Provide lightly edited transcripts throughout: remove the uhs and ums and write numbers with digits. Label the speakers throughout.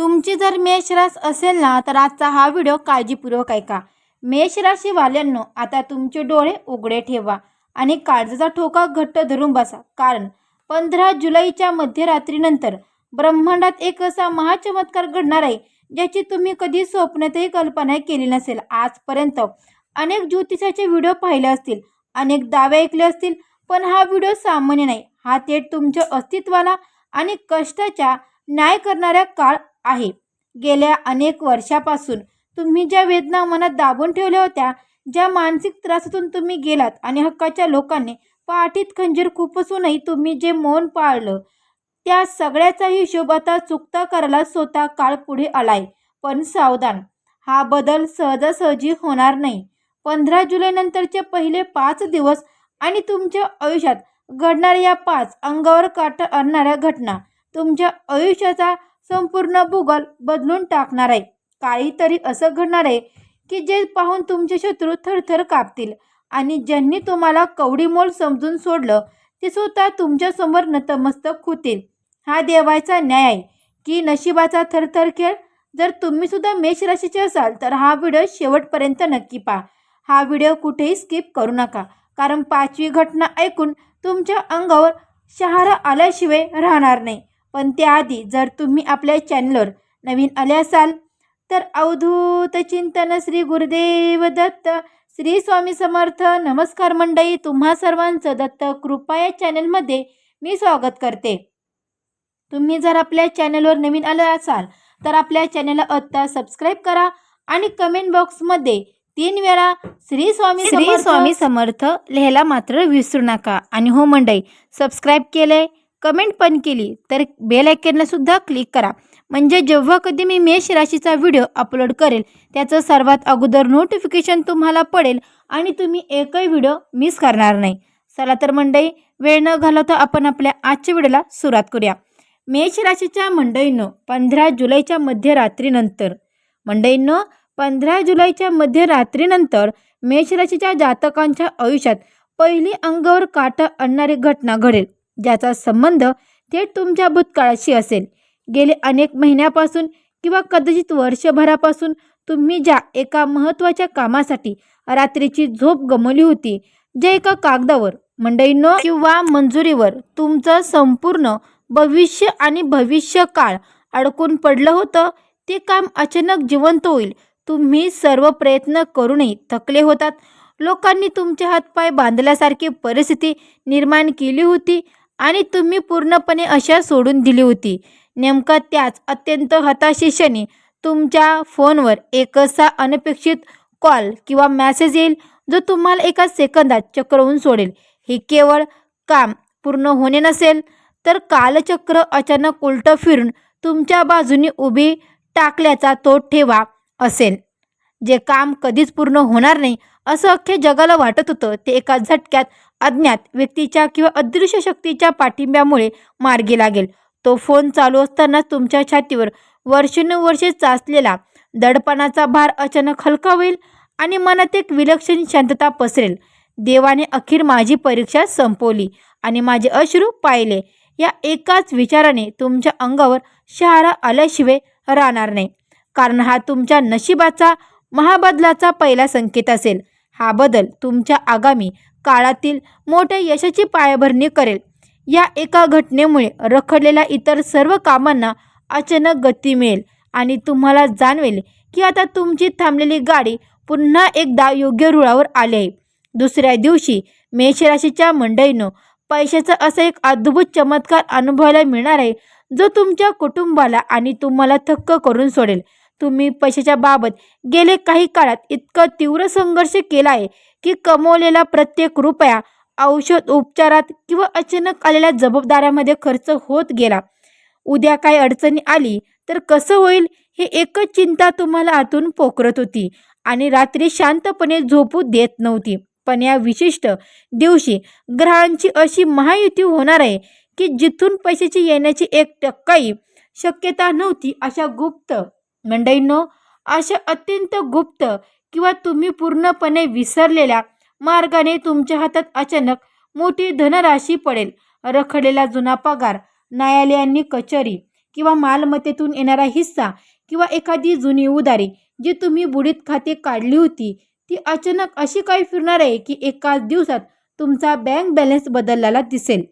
Speaker 1: तुमची जर मेष रास असेल ना तर आजचा हा व्हिडिओ काळजीपूर्वक ऐका। मेष राशीवाल्यांनो, आता तुमचे डोळे उघडे ठेवा आणि काळजाचा ठोका घट्ट धरून बसा, कारण 15 जुलैच्या मध्यरात्रीनंतर ब्रह्मांडात एक असा महाचमत्कार घडणार आहे ज्याची तुम्ही कधी स्वप्नातही कल्पना केली नसेल। आजपर्यंत अनेक ज्योतिषाचे व्हिडिओ पाहिले असतील, अनेक दावे ऐकले असतील, पण हा व्हिडिओ सामान्य नाही। हा थेट तुमच्या अस्तित्वाला आणि कष्टाच्या न्याय करणारा काळ आहे। गेल्या अनेक वर्षापासून तुम्ही ज्या वेदना मनात दाबून ठेवल्या होत्या, ज्या मानसिक त्रासातून तुम्ही गेलात आणि हक्काच्या लोकांनी पाठीत खंजीर खुपसूनही तुम्ही जे मौन पाळलं, त्या सगळ्याचा हिशोब आता चुकता करायला स्वतः काळ पुढे आलाय। पण सावधान, हा बदल सहजासहजी होणार नाही। 15 जुलै नंतरचे पहिले 5 दिवस आणि तुमच्या आयुष्यात घडणाऱ्या या 5 अंगावर काटा आणणाऱ्या घटना तुमच्या आयुष्याचा संपूर्ण भूगोल बदलून टाकणार आहे। काहीतरी असं घडणार आहे की जे पाहून तुमचे शत्रू थरथर कापतील आणि ज्यांनी तुम्हाला कवडीमोल समजून सोडलं ते स्वतः तुमच्या समोर नतमस्तक होतील। हा देवाचा न्याय आहे की नशिबाचा थरथर खेळ? जर तुम्ही सुद्धा मेष राशीचे असाल तर हा व्हिडिओ शेवटपर्यंत नक्की पहा। हा व्हिडिओ कुठेही स्किप करू नका, कारण 5वी घटना ऐकून तुमच्या अंगावर शहारा आल्याशिवाय राहणार नाही। पण त्याआधी जर तुम्ही आपल्या चॅनलवर नवीन आले असाल तर अवधूत चिंतन श्री गुरुदेव दत्त, श्री स्वामी समर्थ। नमस्कार मंडळी, तुम्हा सर्वांचं दत्त कृपा या चॅनलमध्ये मी स्वागत करते। तुम्ही जर आपल्या चॅनलवर नवीन आले असाल तर आपल्या चॅनलला आत्ता सबस्क्राईब करा आणि कमेंट बॉक्समध्ये 3 वेळा श्री स्वामी समर्थ लिहायला मात्र विसरू नका। आणि हो मंडळी, सबस्क्राईब केले, कमेंट पण केली तर बेल आयकॉनला सुद्धा क्लिक करा, म्हणजे जेव्हा कधी मी मेष राशीचा व्हिडिओ अपलोड करेल त्याचं सर्वात अगोदर नोटिफिकेशन तुम्हाला पडेल आणि तुम्ही एकही व्हिडिओ मिस करणार नाही। चला तर मंडळी, वेळ न घालवता आपण आपल्या आजच्या व्हिडिओला सुरुवात करूया। मेष राशीच्या मंडळींनो, 15 जुलैच्या मध्यरात्रीनंतर 15 जुलैच्या मध्यरात्रीनंतर मेष राशीच्या जातकांच्या आयुष्यात पहिली अंगावर काटा आणणारी घटना घडेल, ज्याचा संबंध थेट तुमच्या भूतकाळाशी असेल। गेले अनेक महिन्यापासून किंवा कदाचित वर्षभरापासून तुम्ही ज्या एका महत्त्वाच्या कामासाठी रात्रीची झोप गमावली होती, जे एका कागदावर मंडळींनो किंवा मंजुरीवर तुमचं संपूर्ण भविष्य आणि भविष्यकाळ अडकून पडलं होतं, ते काम अचानक जिवंत होईल। तुम्ही सर्व प्रयत्न करूनही थकले होतात। लोकांनी तुमचे हातपाय बांधल्यासारखी परिस्थिती निर्माण केली होती आणि तुम्ही पूर्णपणे आशा सोडून दिली होती। नेमका त्याच अत्यंत हताशेक्षणी तुमच्या फोनवर एक असा अनपेक्षित कॉल किंवा मेसेज येईल जो तुम्हाला एका सेकंदात चक्रावून सोडेल। हे केवळ काम पूर्ण होणे नसेल, तर कालचक्र अचानक उलटं फिरून तुमच्या बाजूने उभी टाकल्याचा तो ठेवा असेल। जे काम कधीच पूर्ण होणार नाही असं अख्ख्या जगाला वाटत होतं, ते एका झटक्यात अज्ञात व्यक्तीच्या किंवा अदृश्य शक्तीच्या पाठिंब्यामुळे मार्गी लागेल। तो फोन चालू असताना तुमच्या छातीवर वर्षानुवर्षे साचलेला दडपणाचा भार अचानक हलका होईल आणि मनात एक विलक्षण शांतता पसरेल। देवाने अखेर माझी परीक्षा संपवली आणि माझे अश्रू पाहिले, या एकाच विचाराने तुमच्या अंगावर शहारा आल्याशिवाय राहणार नाही, कारण हा तुमच्या नशिबाचा महाबदलाचा पहिला संकेत असेल। हा बदल तुमच्या आगामी काळातील मोठ्या यशाची पायाभरणी करेल। या एका घटनेमुळे रखडलेल्या इतर सर्व कामांना अचानक गती मिळेल आणि तुम्हाला जाणवेल की आता तुमची थांबलेली गाडी पुन्हा एकदा योग्य रुळावर आली आहे। दुसऱ्या दिवशी मेष राशीच्या मंडळींनो, पैशाचा असा एक अद्भुत चमत्कार अनुभवायला मिळणार आहे जो तुमच्या कुटुंबाला आणि तुम्हाला थक्क करून सोडेल। तुम्ही पैशाच्या बाबत गेले काही काळात इतका तीव्र संघर्ष केला आहे की कमवलेला प्रत्येक रुपया औषध उपचारात किंवा अचानक आलेल्या जबाबदाऱ्यामध्ये खर्च होत गेला। उद्या काही अडचणी आली तर कसं होईल, हे एकच चिंता तुम्हाला आतून पोखरत होती आणि रात्री शांतपणे झोपू देत नव्हती। पण या विशिष्ट दिवशी ग्रहांची अशी महायुती होणार आहे की जिथून पैशाची येण्याची 1% शक्यता नव्हती, अशा गुप्त मंडळींनो, अशा अत्यंत गुप्त किंवा तुम्ही पूर्णपणे विसरलेल्या मार्गाने तुमच्या हातात अचानक मोठी धनराशी पडेल। रखडलेला जुना पगार, न्यायालयांनी कचेरी किंवा मालमत्तेतून येणारा हिस्सा किंवा एखादी जुनी उधारी जी तुम्ही बुडीत खाते काढली होती ती अचानक अशी काय फिरणार आहे की एकाच दिवसात तुमचा बँक बॅलन्स बदललेला दिसेल.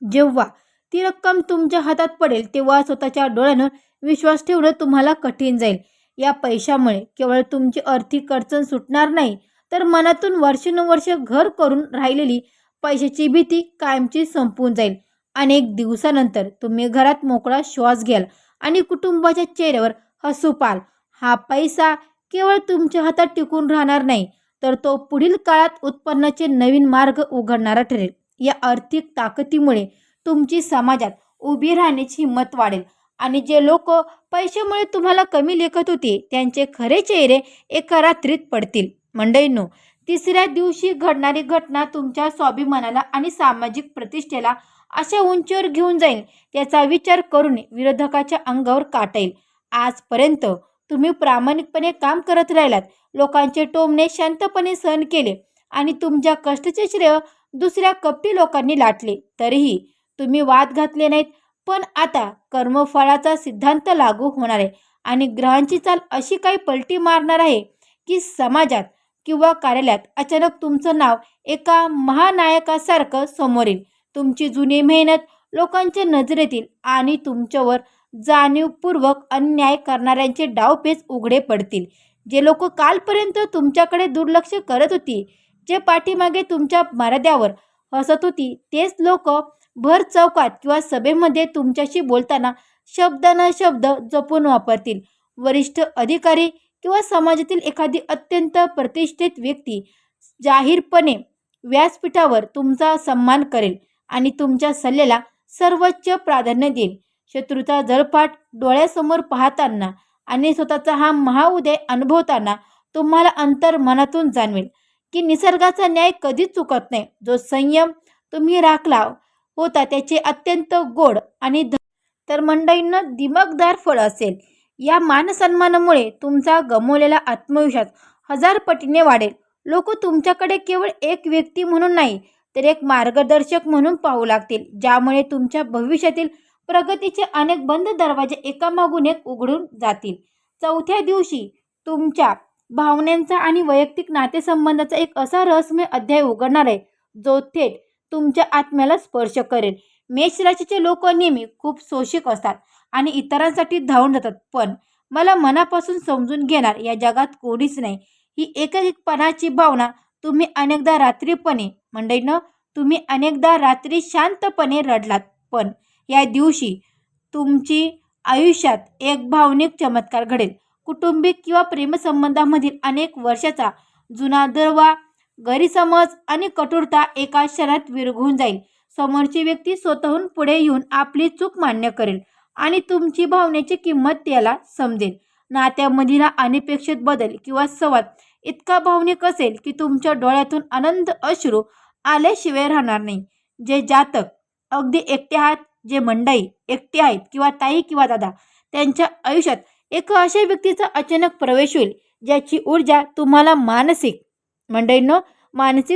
Speaker 1: जेव्हा ती रक्कम तुमच्या हातात पडेल तेव्हा स्वतःच्या डोळ्यांवर विश्वास ठेवणं तुम्हाला कठीण जाईल. या पैशामुळे केवळ तुमची आर्थिक अडचण सुटणार नाही, तर मनातून वर्षानुवर्ष घर करून राहिलेली पैशाची भीती कायमची संपून जाईल. अनेक दिवसानंतर तुम्ही घरात मोकळा श्वास घ्याल आणि कुटुंबाच्या चेहऱ्यावर हसू पाहाल. हा पैसा केवळ तुमच्या हातात टिकून राहणार नाही, तर तो पुढील काळात उत्पन्नाचे नवीन मार्ग उघडणारा ठरेल. या आर्थिक ताकदीमुळे तुमची समाजात उभी राहण्याची हिंमत वाढेल आणि जे लोक पैशामुळे तुम्हाला कमी लेखत होते त्यांचे खरे चेहरे एका रात्रीत पडतील. मंडळींनो, तिसऱ्या दिवशी घडणारी घटना तुमच्या स्वाभिमानाला आणि सामाजिक प्रतिष्ठेला अशा उंचीवर घेऊन जाईल त्याचा विचार करून विरोधकाच्या अंगावर काटा येईल. आजपर्यंत तुम्ही प्रामाणिकपणे काम करत राहिलात, लोकांचे टोमणे शांतपणे सहन केले आणि तुमच्या कष्टाचे श्रेय दुसऱ्या कपटी लोकांनी लाटले, तरीही तुम्ही वाद घातले नाहीत. पण आता कर्मफळाचा सिद्धांत लागू होणार आहे आणि ग्रहांची चाल अशी काही पलटी मारणार आहे की समाजात किंवा कार्यालयात अचानक तुमचं नाव एका महानायकासारखं समोर येईल. तुमची जुनी मेहनत लोकांच्या नजरेत येईल आणि तुमच्यावर जाणीवपूर्वक अन्याय करणाऱ्यांचे डावपेच उघडे पडतील. जे लोक कालपर्यंत तुमच्याकडे दुर्लक्ष करत होती, जे पाठीमागे तुमच्या मर्यादेवर हसत होती, तेच लोक भर चौकात किंवा सभेमध्ये तुमच्याशी बोलताना शब्दाना शब्द जपून वापरतील. वरिष्ठ अधिकारी किंवा समाजातील एखादी अत्यंत प्रतिष्ठित व्यक्ती जाहीरपणे व्यासपीठावर तुमचा सन्मान करेल आणि तुमच्या सल्ल्याला सर्वोच्च प्राधान्य देईल. शत्रूचा जळफाट डोळ्यासमोर पाहताना आणि स्वतःचा हा महाउदय अनुभवताना तुम्हाला अंतर्मनातून जाणवेल की निसर्गाचा न्याय कधीच चुकत नाही. जो संयम तुम्ही राखला होता त्याचे अत्यंत गोड आणि तर मंडळींना दिमागदार फळ असेल. या मानसन्मानामुळे तुमचा गमावलेला आत्मविश्वास 1000 पटीने वाढेल. लोक तुमच्याकडे केवळ एक व्यक्ती म्हणून नाही, तर एक मार्गदर्शक म्हणून पाहू लागतील, ज्यामुळे तुमच्या भविष्यातील प्रगतीचे अनेक बंद दरवाजे एकामागून एक उघडून जातील. चौथ्या दिवशी तुमच्या भावनांचा आणि वैयक्तिक नातेसंबंधाचा एक असा रहस्यमय अध्याय उघडणार आहे जो थेट तुमच्या आत्म्याला स्पर्श करेल. मेष राशीचे लोक नेहमी खूप शोषक असतात आणि इतरांसाठी धावून जातात, पण मला मनापासून समजून घेणार या जगात कोणीच नाही. ही एकाकीपणाची भावना तुम्ही अनेकदा रात्री शांतपणे रडलात, पण या दिवशी तुमची आयुष्यात एक भावनिक चमत्कार घडेल. कौटुंबिक किंवा प्रेमसंबंधामधील अनेक वर्षाचा जुना दुरावा, गैरसमज आणि कठोरता एका क्षणात विरघळून जाईल. समोरची व्यक्ती स्वतःहून पुढे येऊन आपली चूक मान्य करेल आणि तुमची भावनेची किंमत त्याला समजेल. नात्यामधील हा अनपेक्षित बदल किंवा संवाद इतका भावनिक असेल की तुमच्या डोळ्यातून आनंद अश्रू आल्याशिवाय राहणार नाही. जे जातक अगदी एकटे आहात, जे मंडळी एकटे आहेत किंवा ताई किंवा दादा, त्यांच्या आयुष्यात एका अशा व्यक्तीचा अचानक प्रवेश होईल ज्याची ऊर्जा तुम्हाला मानसिक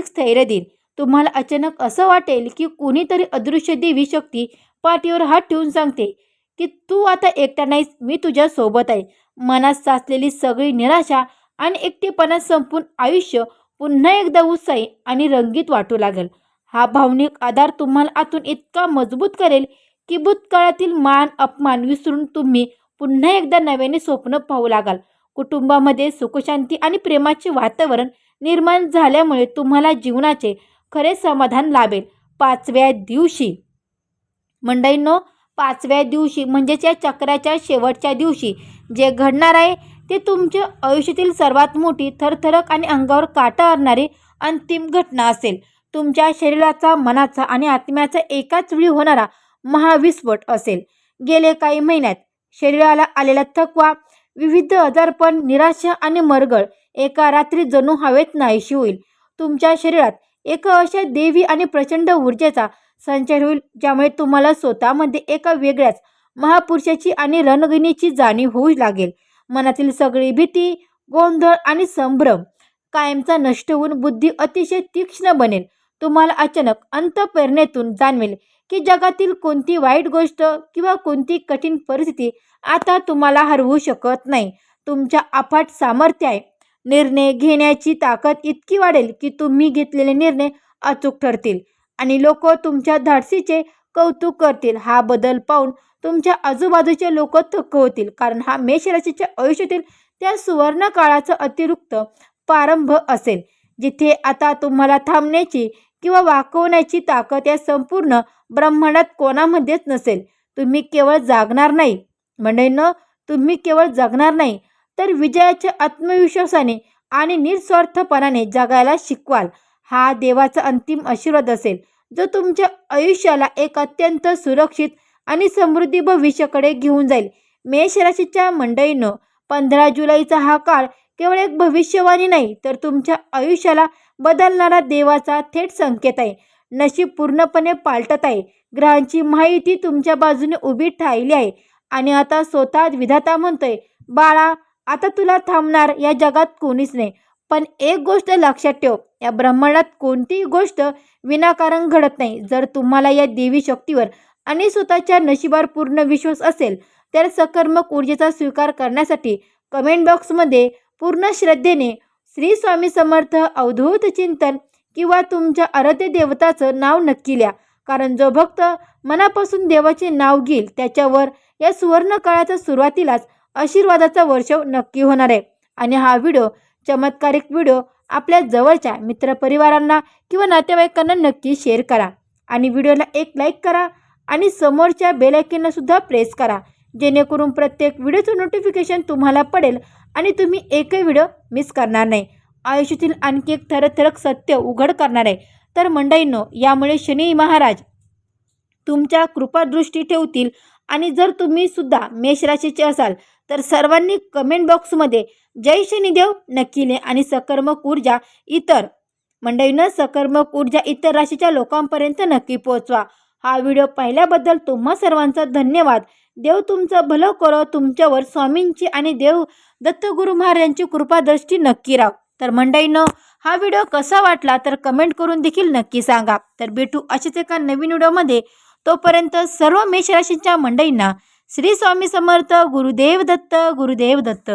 Speaker 1: स्थैर्य देईल. तुम्हाला अचानक असं वाटेल की कोणीतरी अदृश्य देवी शक्ती पाठीवर हात ठेवून सांगते की तू आता एकटा नाहीस, मी तुझ्या सोबत आहे. मनात साचलेली सगळी निराशा आणि एकटेपणा संपून आयुष्य पुन्हा एकदा उत्साही आणि रंगीत वाटू लागेल. हा भावनिक आधार तुम्हाला आतून इतका मजबूत करेल की भूतकाळातील मान अपमान विसरून तुम्ही पुन्हा एकदा नव्याने स्वप्न पाहू लागाल. कुटुंबामध्ये सुखशांती आणि प्रेमाचे वातावरण निर्माण झाल्यामुळे तुम्हाला जीवनाचे खरे समाधान लाभेल. 5व्या दिवशी मंडळींनो, 5व्या दिवशी म्हणजेच या चक्राच्या शेवटच्या दिवशी जे घडणार आहे ते तुमच्या आयुष्यातील सर्वात मोठी थरथरक आणि अंगावर काटा आणणारी अंतिम घटना असेल. तुमच्या शरीराचा, मनाचा आणि आत्म्याचा एकाच वेळी होणारा महाविस्फोट असेल. गेले काही महिन्यात शरीराला आलेला थकवा, विविध आजारपण, निराशा आणि मरगळ एका रात्री जणू हवेत नाहीशी होईल. तुमच्या शरीरात एका अशा देवी आणि प्रचंड ऊर्जेचा संचार होईल ज्यामुळे तुम्हाला स्वतःमध्ये एका वेगळ्याच महापुरुषाची आणि रणगिणीची जाणीव होऊ लागेल. मनातील सगळी भीती, गोंधळ आणि संभ्रम कायमचा नष्ट होऊन बुद्धी अतिशय तीक्ष्ण बनेल. तुम्हाला अचानक अंतःप्रेरणेतून जाणवेल की जगातील कोणती वाईट गोष्ट किंवा कोणती कठीण परिस्थिती आता तुम्हाला हरवू शकत नाही. तुमच्या अफाट सामर्थ्य आहे. निर्णय घेण्याची ताकद इतकी वाढेल की तुम्ही घेतलेले निर्णय अचूक ठरतील आणि लोक तुमच्या धाडसीचे कौतुक करतील. हा बदल पाहून तुमच्या आजूबाजूचे लोक थक्क होतील, कारण हा मेष राशीच्या आयुष्यातील त्या सुवर्ण काळाचा अतिरिक्त प्रारंभ असेल, जिथे आता तुम्हाला थांबण्याची किंवा वाकवण्याची ताकद या संपूर्ण ब्रह्मांडात कोणामध्येच नसेल. तुम्ही केवळ जागणार नाही मंडळींनो, तुम्ही केवळ जगणार नाही तर विजयाच्या आत्मविश्वासाने आणि निस्वार्थपणाने जगायला शिकवाल. हा देवाचा अंतिम आशीर्वाद असेल, जो तुमच्या आयुष्याला एक अत्यंत सुरक्षित आणि समृद्धी भविष्याकडे घेऊन जाईल. मेष राशीच्या मंडळींनो, 15 जुलैचा हा काळ केवळ एक भविष्यवाणी नाही, तर तुमच्या आयुष्याला बदलणारा देवाचा थेट संकेत आहे. नशीब पूर्णपणे पालटत आहे. ग्रहांची महायुती तुमच्या बाजूने उभी राहिली आहे आणि आता स्वतः विधाता म्हणतोय, बाळा, आता तुला थांबणार या जगात कोणीच नाही. पण एक गोष्ट लक्षात ठेव, या ब्रह्मांडात कोणतीही गोष्ट विनाकारण घडत नाही. जर तुम्हाला या देवी शक्तीवर आणि स्वतःच्या नशिबावर पूर्ण विश्वास असेल, तर सकारात्मक ऊर्जेचा स्वीकार करण्यासाठी कमेंट बॉक्समध्ये पूर्ण श्रद्धेने श्री स्वामी समर्थ अवधूत चिंतन किंवा तुमच्या आराध्य देवताचं नाव नक्की लिहा. कारण जो भक्त मनापासून देवाचे नाव घेईल, त्याच्यावर या सुवर्ण काळाच्या सुरुवातीलाच आशीर्वादाचा वर्षाव नक्की होणार आहे. आणि हा व्हिडिओ, चमत्कारिक व्हिडिओ, आपल्या जवळच्या मित्रपरिवारांना किंवा नातेवाईकांना नक्की शेअर करा आणि व्हिडिओला एक लाईक करा आणि समोरच्या बेल आयकॉनला सुद्धा प्रेस करा, जेणेकरून प्रत्येक व्हिडिओचं नोटिफिकेशन तुम्हाला पडेल आणि तुम्ही एकही व्हिडिओ मिस करणार नाही. आयुष्यातील आणखी एक थरथरक सत्य उघड करणार आहे. तर मंडळींनो, यामुळे शनी महाराज तुमच्या कृपादृष्टी ठेवतील. आणि जर तुम्ही सुद्धा मेष राशीचे असाल तर सर्वांनी कमेंट बॉक्समध्ये जय शनिदेव नक्की लिहा आणि सकारात्मक ऊर्जा सकारात्मक ऊर्जा इतर राशीच्या लोकांपर्यंत नक्की पोहोचवा. हा व्हिडिओ पाहिल्याबद्दल तुम्हा सर्वांचा धन्यवाद. देव तुमचं भलं करो. तुमच्यावर स्वामींची आणि देव दत्तगुरु महाराजांची कृपादृष्टी नक्की राहो. तर मंडळींनो, हा व्हिडिओ कसा वाटला तर कमेंट करून देखील नक्की सांगा. तर भेटू अशाच एका नवीन व्हिडिओमध्ये. तोपर्यंत सर्व मेष राशीच्या मंडळींना श्री स्वामी समर्थ. गुरुदेव दत्त. गुरुदेव दत्त.